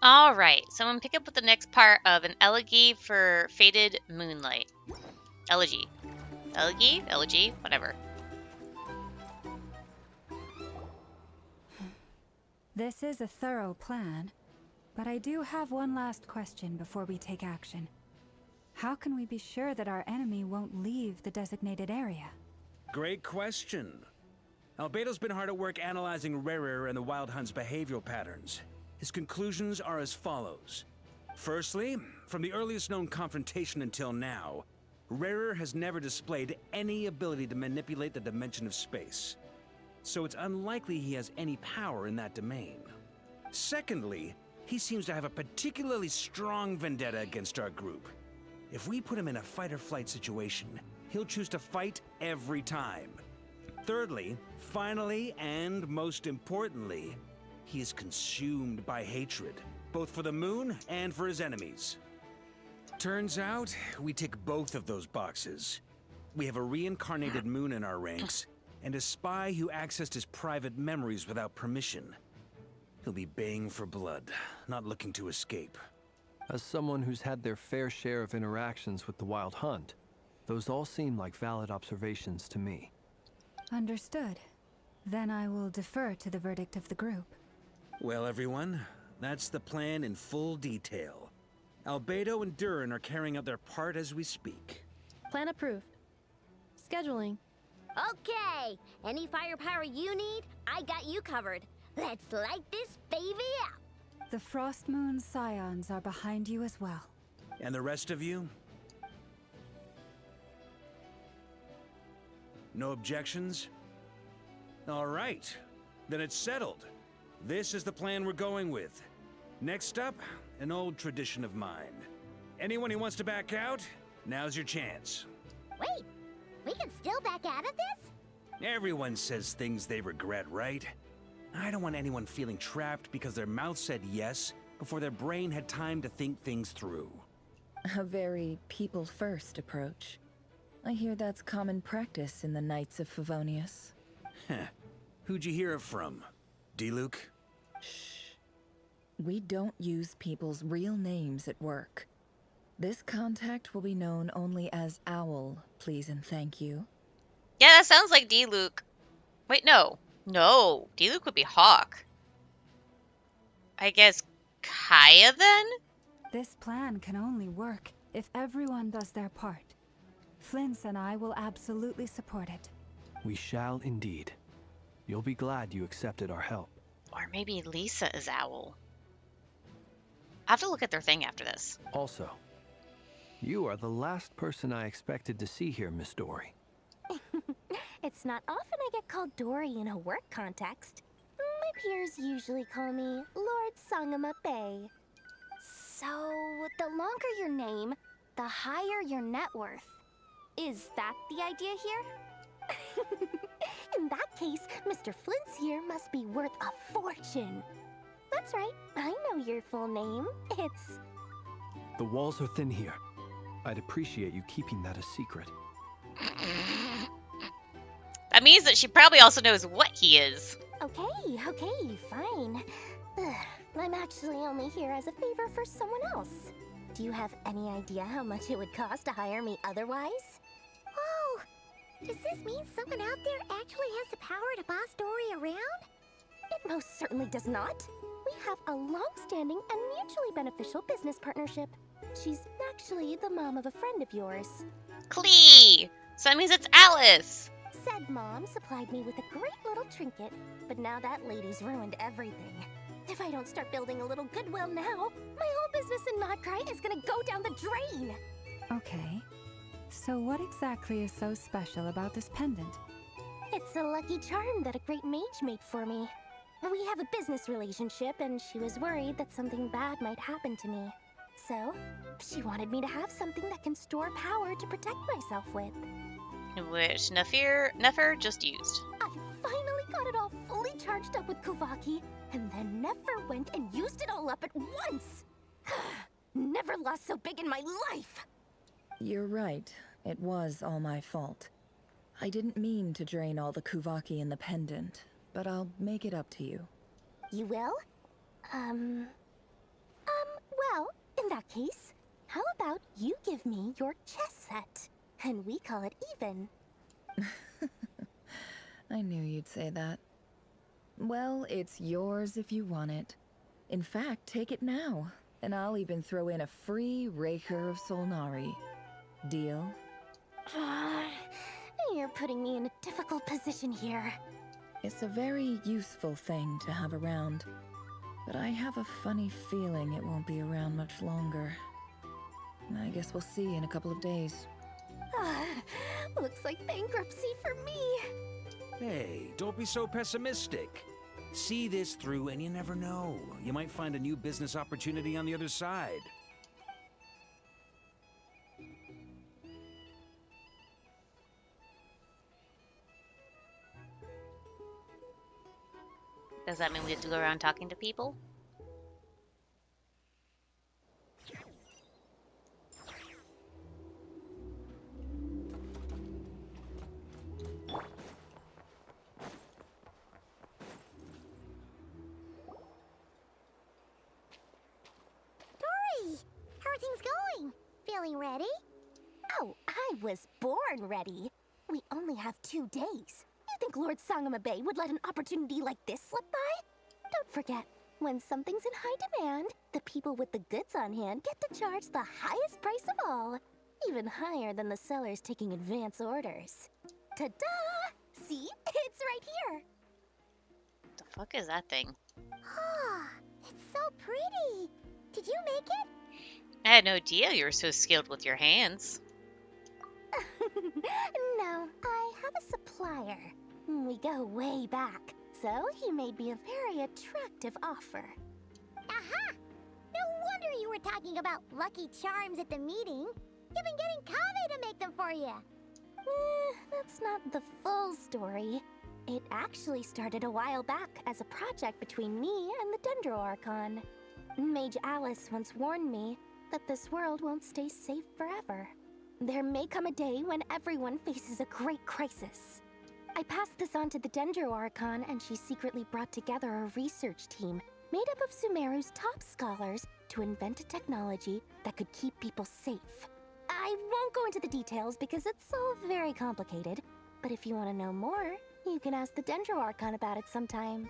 Alright, so I'm gonna pick up with the next part of an elegy for Fated Moonlight. Elegy. Elegy? Elegy? Whatever. This is a thorough plan, but I do have one last question before we take action. How can we be sure that our enemy won't leave the designated area? Great question. Albedo's been hard at work analyzing Rarer and the Wild Hunt's behavioral patterns. His conclusions are as follows. Firstly, from the earliest known confrontation until now, Rarer has never displayed any ability to manipulate the dimension of space. So it's unlikely he has any power in that domain. Secondly, he seems to have a particularly strong vendetta against our group. If we put him in a fight-or-flight situation, he'll choose to fight every time. Thirdly, finally, and most importantly, he is consumed by hatred, both for the moon and for his enemies. Turns out, we tick both of those boxes. We have a reincarnated moon in our ranks, and a spy who accessed his private memories without permission. He'll be baying for blood, not looking to escape. As someone who's had their fair share of interactions with the Wild Hunt, those all seem like valid observations to me. Understood. Then I will defer to the verdict of the group. Well, everyone, that's the plan in full detail. Albedo and Durin are carrying out their part as we speak. Plan approved. Scheduling. Okay, any firepower you need, I got you covered. Let's light this baby up. The Frost Moon Scions are behind you as well. And the rest of you? No objections? All right, then it's settled. This is the plan we're going with. Next up, an old tradition of mine. Anyone who wants to back out, now's your chance. Wait, we can still back out of this? Everyone says things they regret, right? I don't want anyone feeling trapped because their mouth said yes before their brain had time to think things through. A very people-first approach. I hear that's common practice in the Knights of Favonius. Heh. Who'd you hear it from? D-Luke? Shh. We don't use people's real names at work. This contact will be known only as Owl, please and thank you. Yeah, that sounds like D-Luke. Wait, no. No, D-Luke would be Hawk. I guess Kaya then? This plan can only work if everyone does their part. Flint's and I will absolutely support it. We shall indeed. You'll be glad you accepted our help. Or maybe Lisa is Owl. I have to look at their thing after this. Also, you are the last person I expected to see here, Miss Dory. It's not often I get called Dory in a work context. My peers usually call me Lord Sangamabe. So, the longer your name, the higher your net worth. Is that the idea here? In that case, Mr. Flint's here must be worth a fortune. That's right, I know your full name. It's... The walls are thin here. I'd appreciate you keeping that a secret. That means that she probably also knows what he is. Okay, fine. I'm actually only here as a favor for someone else. Do you have any idea how much it would cost to hire me otherwise? Oh, does this mean someone out there actually has the power to boss Dory around? It most certainly does not. We have a long-standing and mutually beneficial business partnership. She's actually the mom of a friend of yours. Klee! So that means it's Alice! Said mom supplied me with a great little trinket, but now that lady's ruined everything. If I don't start building a little goodwill now, my whole business in nod-krai is gonna go down the drain! Okay. So what exactly is so special about this pendant? It's a lucky charm that a great mage made for me. We have a business relationship, and she was worried that something bad might happen to me. So, she wanted me to have something that can store power to protect myself with. Which Nefer just used. I finally got it all fully charged up with Kuvaki, and then Nefer went and used it all up at once! Never lost so big in my life! You're right. It was all my fault. I didn't mean to drain all the Kuvaki in the pendant, but I'll make it up to you. You will? case, how about you give me your chess set? And we call it even. I knew you'd say that. Well, it's yours if you want it. In fact, take it now, and I'll even throw in a free Raker of Solnari. Deal? You're putting me in a difficult position here. It's a very useful thing to have around, but I have a funny feeling it won't be around much longer. I guess we'll see in a couple of days. Looks like bankruptcy for me. Hey, don't be so pessimistic. See this through and you never know. You might find a new business opportunity on the other side. Does that mean we have to go around talking to people? Dory, how are things going? Feeling ready? Oh, I was born ready. We only have 2 days. You think Lord Sangama Bay would let an opportunity like this slip by? Don't forget, when something's in high demand, the people with the goods on hand get to charge the highest price of all. Even higher than the sellers taking advance orders. Ta-da! See? It's right here. The fuck is that thing? Ah, it's so pretty. Did you make it? I had no idea you were so skilled with your hands. No, I have a supplier. We go way back, so he made me a very attractive offer. Aha! No wonder you were talking about lucky charms at the meeting. You've been getting Kave to make them for you. That's not the full story. It actually started a while back as a project between me and the Dendro Archon. Mage Alice once warned me that this world won't stay safe forever. There may come a day when everyone faces a great crisis. I passed this on to the Dendro Archon, and she secretly brought together a research team made up of Sumeru's top scholars to invent a technology that could keep people safe. I won't go into the details because it's all very complicated, but if you want to know more, you can ask the Dendro Archon about it sometime.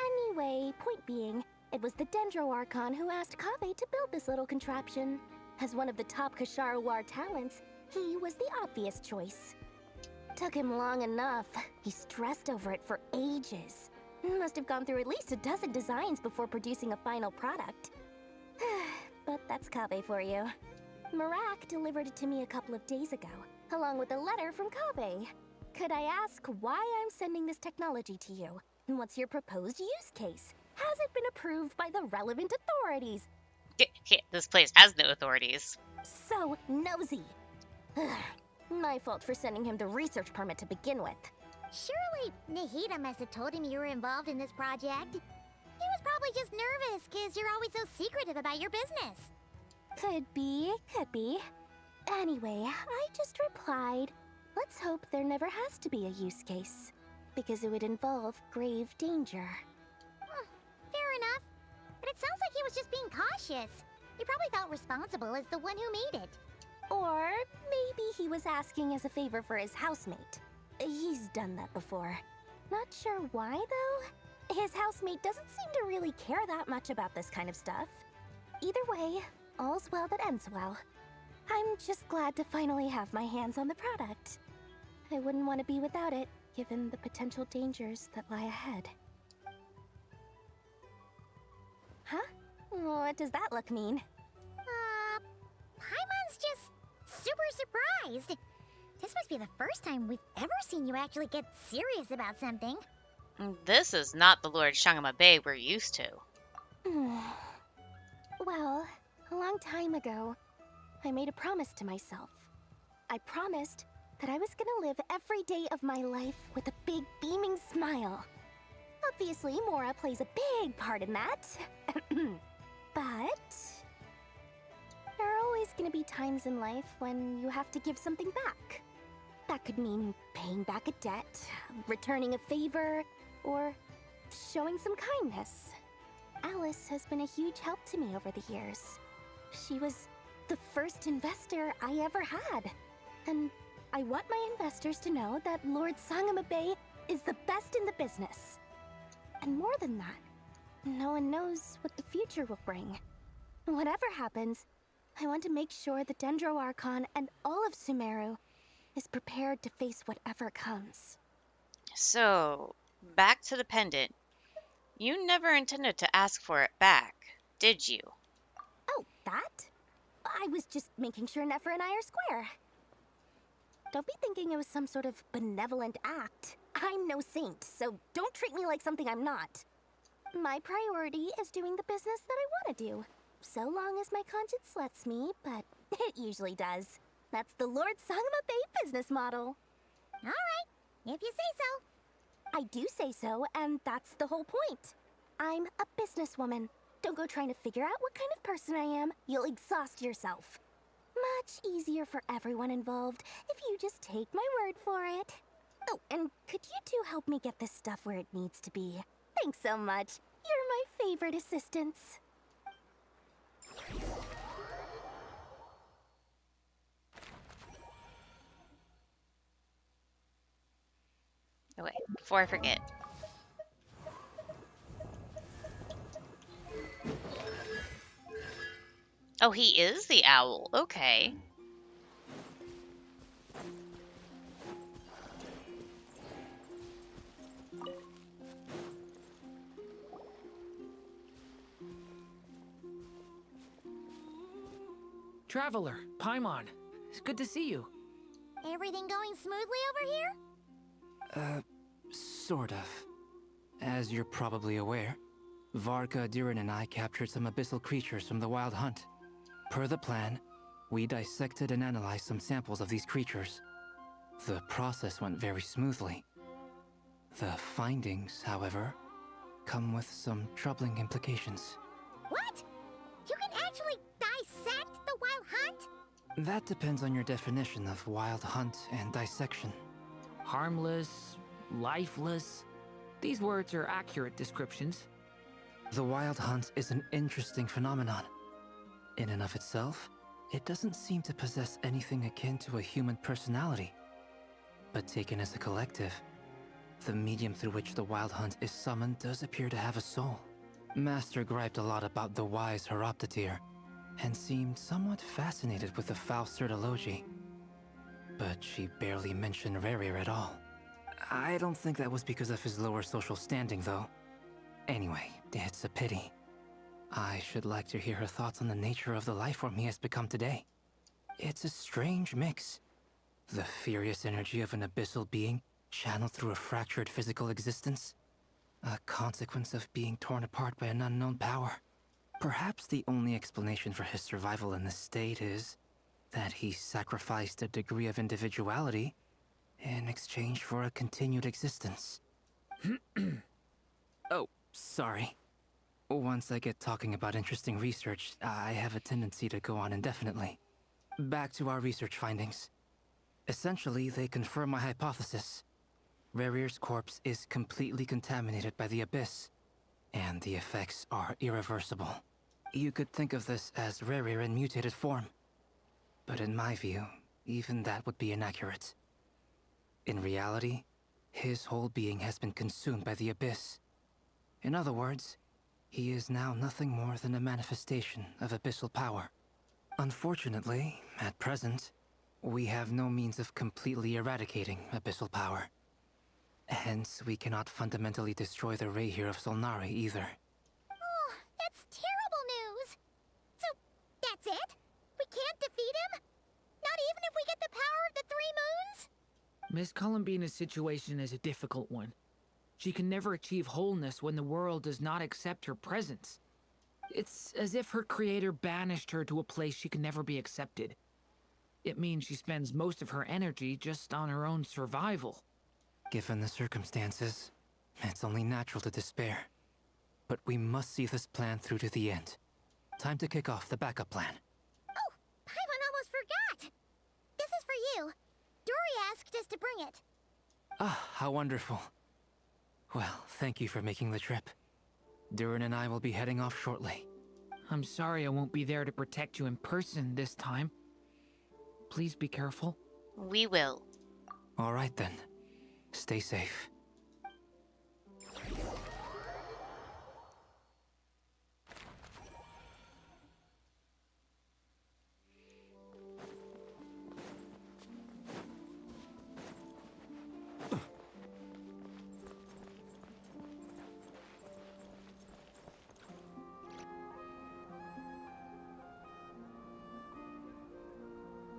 Anyway, point being, it was the Dendro Archon who asked Kave to build this little contraption. As one of the top Kasharawar talents, he was the obvious choice. Took him long enough. He stressed over it for ages. Must have gone through at least a dozen designs before producing a final product. But that's Kave for you. Marak delivered it to me a couple of days ago, along with a letter from Kave. Could I ask why I'm sending this technology to you? And what's your proposed use case? Has it been approved by the relevant authorities? This place has no authorities. So nosy. My fault for sending him the research permit to begin with. Surely Nahida must have told him you were involved in this project. He was probably just nervous because you're always so secretive about your business. Could be, could be. Anyway, I just replied, let's hope there never has to be a use case, because it would involve grave danger. Fair enough. But it sounds like he was just being cautious. He probably felt responsible as the one who made it. Or maybe he was asking as a favor for his housemate. He's done that before. Not sure why, though. His housemate doesn't seem to really care that much about this kind of stuff. Either way, all's well that ends well. I'm just glad to finally have my hands on the product. I wouldn't want to be without it, given the potential dangers that lie ahead. Huh? What does that look mean? Paimon's just super surprised. This must be the first time we've ever seen you actually get serious about something. This is not the Lord Shangama Bay we're used to. Well, a long time ago, I made a promise to myself. I promised that I was gonna live every day of my life with a big beaming smile. Obviously, Mora plays a big part in that. But there are always gonna be times in life when you have to give something back. That could mean paying back a debt, returning a favor, or showing some kindness. Alice has been a huge help to me over the years. She was the first investor I ever had. And I want my investors to know that Lord Sangamabe is the best in the business. And more than that, no one knows what the future will bring. Whatever happens, I want to make sure the Dendro Archon and all of Sumeru is prepared to face whatever comes. So, back to the pendant. You never intended to ask for it back, did you? Oh, that? I was just making sure Nefer and I are square. Don't be thinking it was some sort of benevolent act. I'm no saint, so don't treat me like something I'm not. My priority is doing the business that I want to do. So long as my conscience lets me, but it usually does. That's the Lord Sangamabe business model. Alright, if you say so. I do say so, and that's the whole point. I'm a businesswoman. Don't go trying to figure out what kind of person I am. You'll exhaust yourself. Much easier for everyone involved if you just take my word for it. Oh, and could you two help me get this stuff where it needs to be? Thanks so much. You're my favorite assistants. Oh, wait, before I forget. Oh, he is the owl. Okay. Traveler, Paimon, it's good to see you. Everything going smoothly over here? Sort of. As you're probably aware, Varka, Durin, and I captured some abyssal creatures from the Wild Hunt. Per the plan, we dissected and analyzed some samples of these creatures. The process went very smoothly. The findings, however, come with some troubling implications. What? You can actually dissect the Wild Hunt? That depends on your definition of Wild Hunt and dissection. Harmless, lifeless. These words are accurate descriptions. The Wild Hunt is an interesting phenomenon. In and of itself, it doesn't seem to possess anything akin to a human personality. But taken as a collective, the medium through which the Wild Hunt is summoned does appear to have a soul. Master griped a lot about the wise Horoptetyr, and seemed somewhat fascinated with the Faustsert Elegy. But she barely mentioned Rerir at all. I don't think that was because of his lower social standing, though. Anyway, it's a pity. I should like to hear her thoughts on the nature of the lifeform he has become today. It's a strange mix. The furious energy of an abyssal being channeled through a fractured physical existence. A consequence of being torn apart by an unknown power. Perhaps the only explanation for his survival in this state is that he sacrificed a degree of individuality in exchange for a continued existence. Oh, sorry. Once I get talking about interesting research, I have a tendency to go on indefinitely. Back to our research findings. Essentially, they confirm my hypothesis. Rerir's corpse is completely contaminated by the Abyss, and the effects are irreversible. You could think of this as Rerir in mutated form. But in my view, even that would be inaccurate. In reality, his whole being has been consumed by the Abyss. In other words, he is now nothing more than a manifestation of abyssal power. Unfortunately, at present, we have no means of completely eradicating abyssal power. Hence, we cannot fundamentally destroy the Rayhir of Solnari either. Oh, that's terrible news. So, that's it? We can't defeat him? Not even if we get the power of the Three Moons? Miss Columbina's situation is a difficult one. She can never achieve wholeness when the world does not accept her presence. It's as if her creator banished her to a place she can never be accepted. It means she spends most of her energy just on her own survival. Given the circumstances, it's only natural to despair. But we must see this plan through to the end. Time to kick off the backup plan. Oh, Paimon almost forgot. This is for you. Dory asked us to bring it. Ah, how wonderful. Well, thank you for making the trip. Durin and I will be heading off shortly. I'm sorry I won't be there to protect you in person this time. Please be careful. We will. All right then. Stay safe.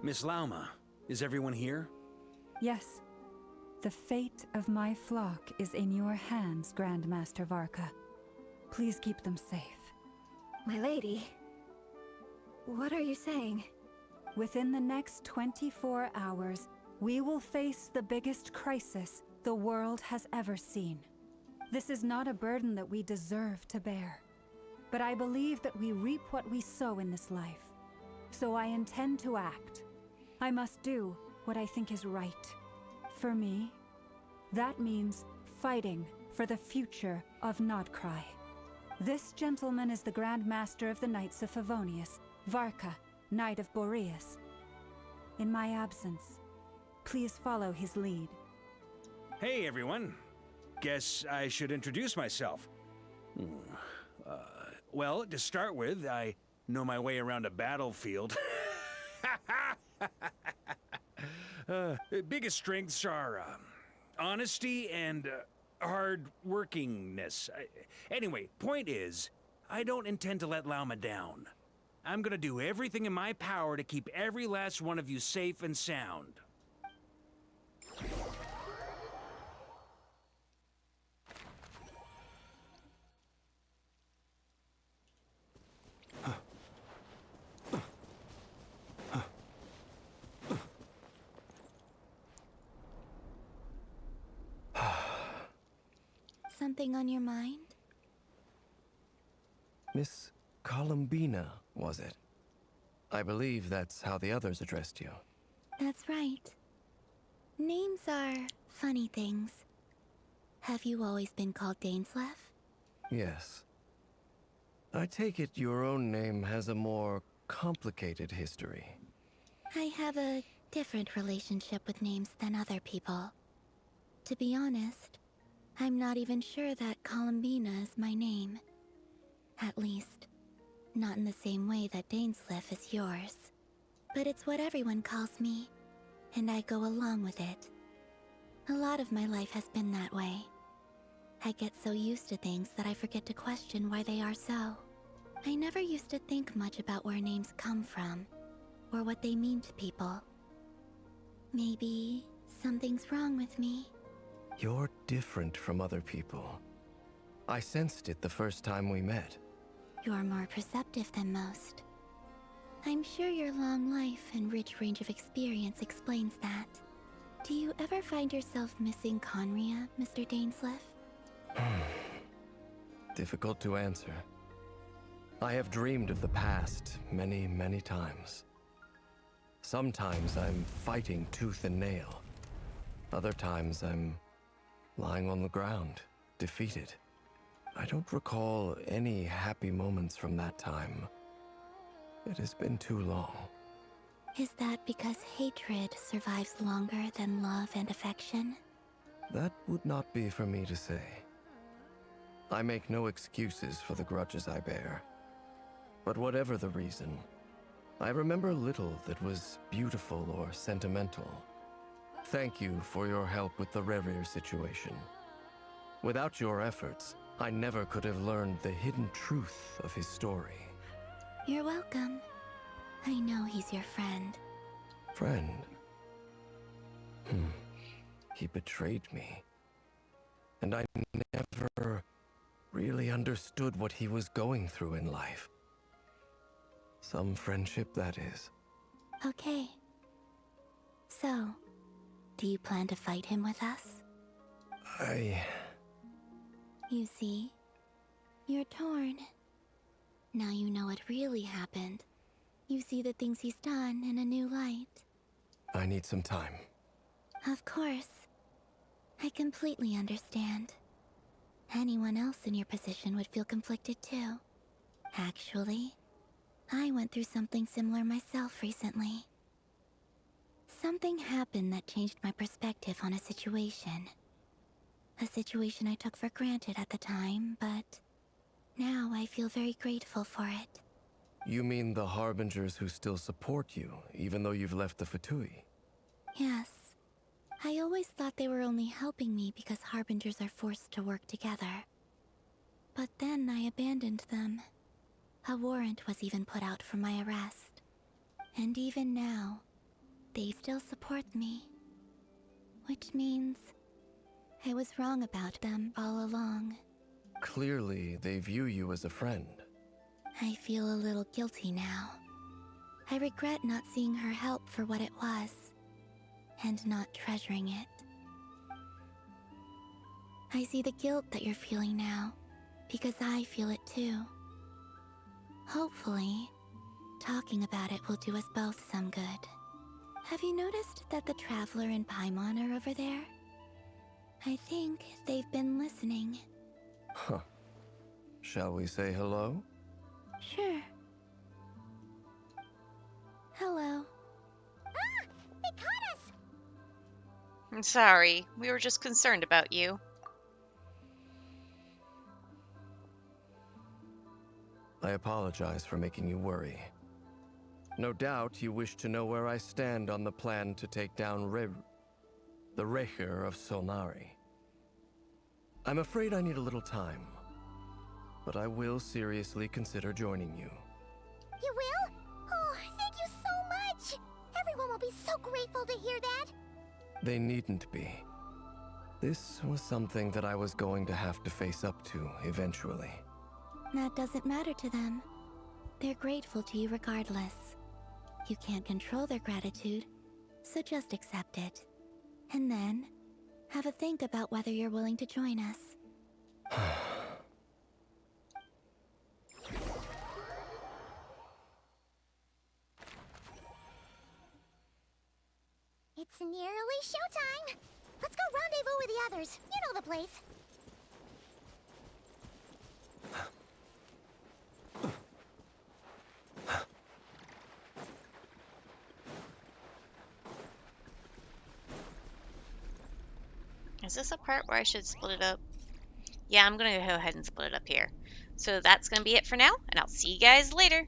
Miss Lauma, is everyone here? Yes. The fate of my flock is in your hands, Grandmaster Varka. Please keep them safe. My lady. What are you saying? Within the next 24 hours, we will face the biggest crisis the world has ever seen. This is not a burden that we deserve to bear. But I believe that we reap what we sow in this life. So I intend to act. I must do what I think is right. For me, that means fighting for the future of nod-krai. This gentleman is the Grand Master of the Knights of Favonius, Varka, Knight of Boreas. In my absence, please follow his lead. Hey, everyone. Guess I should introduce myself. Well, to start with, I know my way around a battlefield. Biggest strengths are honesty and hard-workingness. Anyway, point is, I don't intend to let Lauma down. I'm gonna do everything in my power to keep every last one of you safe and sound. Something on your mind? Miss Columbina, was it? I believe that's how the others addressed you. That's right. Names are funny things. Have you always been called Dainsleif? Yes. I take it your own name has a more complicated history. I have a different relationship with names than other people. To be honest, I'm not even sure that Columbina is my name. At least, not in the same way that Dainsleif is yours. But it's what everyone calls me, and I go along with it. A lot of my life has been that way. I get so used to things that I forget to question why they are so. I never used to think much about where names come from, or what they mean to people. Maybe something's wrong with me. You're different from other people. I sensed it the first time we met. You're more perceptive than most. I'm sure your long life and rich range of experience explains that. Do you ever find yourself missing Conria, Mr. Dainsleif? Difficult to answer. I have dreamed of the past many, many times. Sometimes I'm fighting tooth and nail. Other times I'm lying on the ground, defeated. I don't recall any happy moments from that time. It has been too long. Is that because hatred survives longer than love and affection? That would not be for me to say. I make no excuses for the grudges I bear. But whatever the reason, I remember little that was beautiful or sentimental. Thank you for your help with the Rerir situation. Without your efforts, I never could have learned the hidden truth of his story. You're welcome. I know he's your friend. Friend? He betrayed me. And I never really understood what he was going through in life. Some friendship, that is. Okay. So, do you plan to fight him with us? You see, you're torn. Now you know what really happened. You see the things he's done in a new light. I need some time. Of course. I completely understand. Anyone else in your position would feel conflicted too. Actually, I went through something similar myself recently. Something happened that changed my perspective on a situation. A situation I took for granted at the time, but now I feel very grateful for it. You mean the Harbingers who still support you, even though you've left the Fatui? Yes. I always thought they were only helping me because Harbingers are forced to work together. But then I abandoned them. A warrant was even put out for my arrest. And even now, they still support me. Which means I was wrong about them all along. Clearly, they view you as a friend. I feel a little guilty now. I regret not seeing her help for what it was, and not treasuring it. I see the guilt that you're feeling now, because I feel it too. Hopefully, talking about it will do us both some good. Have you noticed that the Traveler and Paimon are over there? I think they've been listening. Huh. Shall we say hello? Sure. Hello. Ah! They caught us! I'm sorry. We were just concerned about you. I apologize for making you worry. No doubt you wish to know where I stand on the plan to take down the Recher of Solnari. I'm afraid I need a little time, but I will seriously consider joining you. You will? Oh, thank you so much! Everyone will be so grateful to hear that! They needn't be. This was something that I was going to have to face up to eventually. That doesn't matter to them. They're grateful to you regardless. You can't control their gratitude, so just accept it. And then, have a think about whether you're willing to join us. It's nearly showtime! Let's go rendezvous with the others. You know the place. Is this a part where I should split it up? Yeah, I'm gonna go ahead and split it up here. So that's gonna be it for now, and I'll see you guys later.